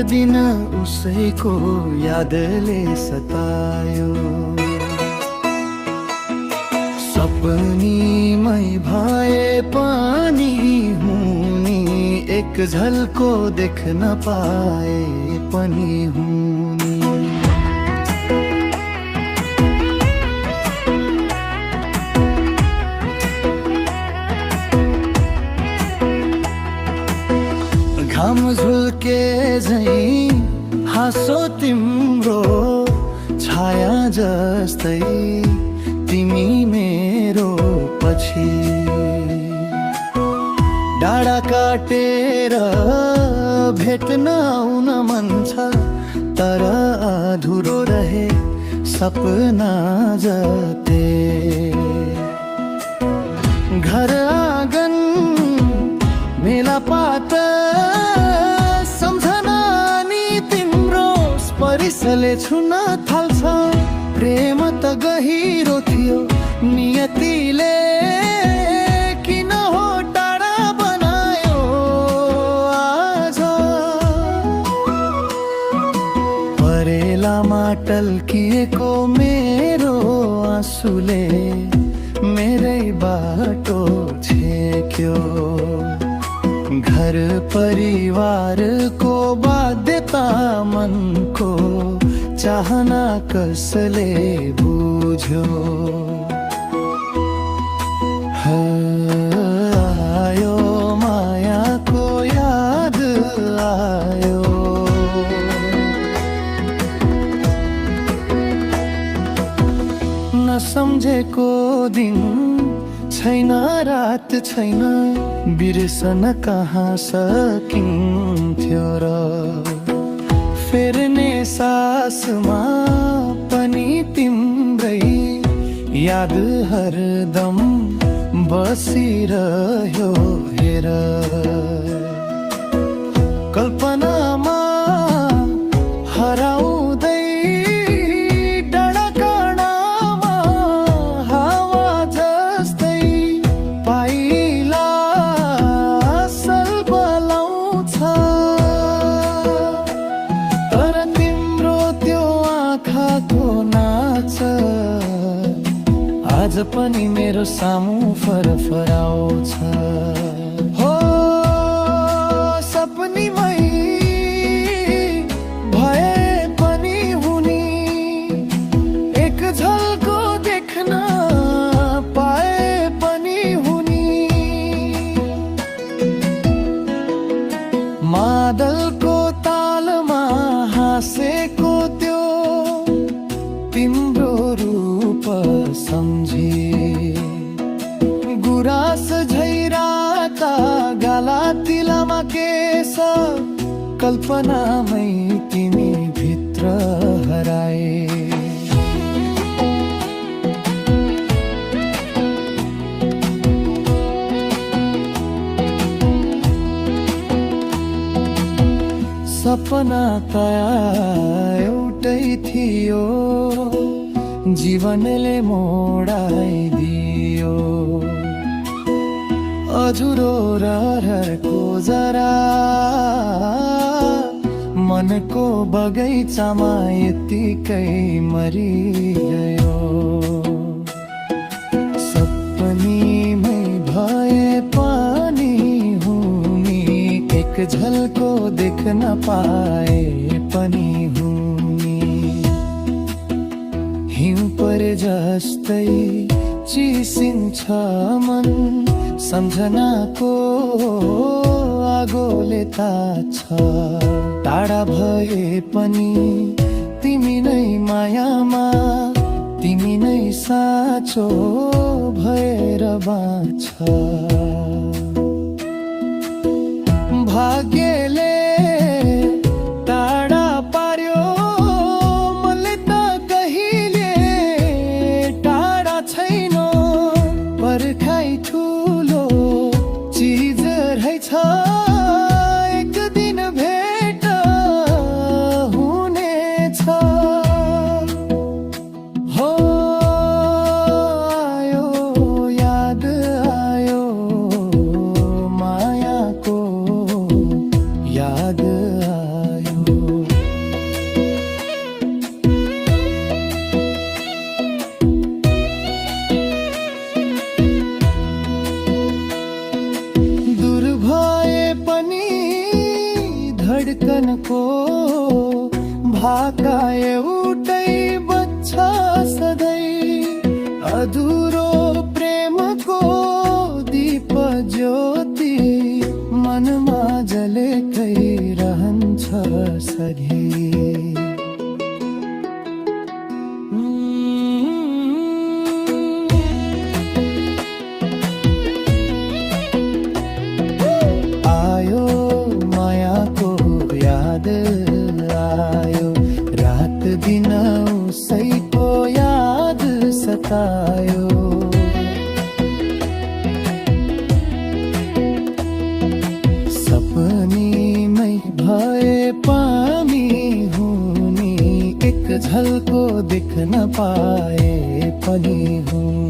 दिन उसैको यादले सतायो। सपनीमै भए पनि हुनी, एक झल्को देख्न पाए पनि हुनी। घाम झुल्के झैं हाँसो तिम्रो, छाया जस्तै तिमी मेरो पछि। डाँडा काटेर भेट्न आउन मन छ, तर अधुरो रहे सपना जते। घर आँगन मेला पात सम्झना नि तिम्रो स्पर्शले छुन थाल्छ। प्रेम त गहिरो थियो, नियतिले किन हो टाढा बनायो आज। परेलामा टल्किएको मेरो आँसुले मेरै बाटो छेक्यो। घर परिवारको बाध्यता मनको चाहना कसले बुझ्यो। आयो मायाको याद आयो। नसम्झेको दिन छैन, रात छैन, बिर्सन कहाँ सकिन्थ्यो र। फेर्ने सासमा पनि तिम्रै याद हरदम बसिरह्यो हेर। कल्पनामा हराउँदै आज पनि मेरो सामु फरफराउँछ। हो सपनीमै भए पनि हुनी, एक झल्को देख्न पाए पनि हुनी। मादलको तालमा हाँसेको त्यो तिम्रो रूप सम्झी। गुराँस झैराता गाला तिलामा केस, कल्पनामै तिमी भित्र हराए। सपना त एउटै थियो, जीवनले मोडाइदियो। अधुरो रहरको जरा मनको बगैँचामा यत्तिकै मरिगयो। सपनीमै भए पनि हुनी, एक झल्को देख्न पाए पनि हुनी। हिउँ परे जस्तै चिसिन्छ मन, सम्झनाको आगोले ताछ। टाढा भए पनि तिमी नै मायामा, तिमी नै साँचो भएर बाँच। भाग्यले टाढा पार्यो मलाई त कहिले टाढा छैन। पर्खाइ ठुलो चिज रहेछ, एक दिन भेट हुनेछ। हो आयो याद आयो, मायाको याद आयो। एक झल्को देख्न पाए पनि हुँ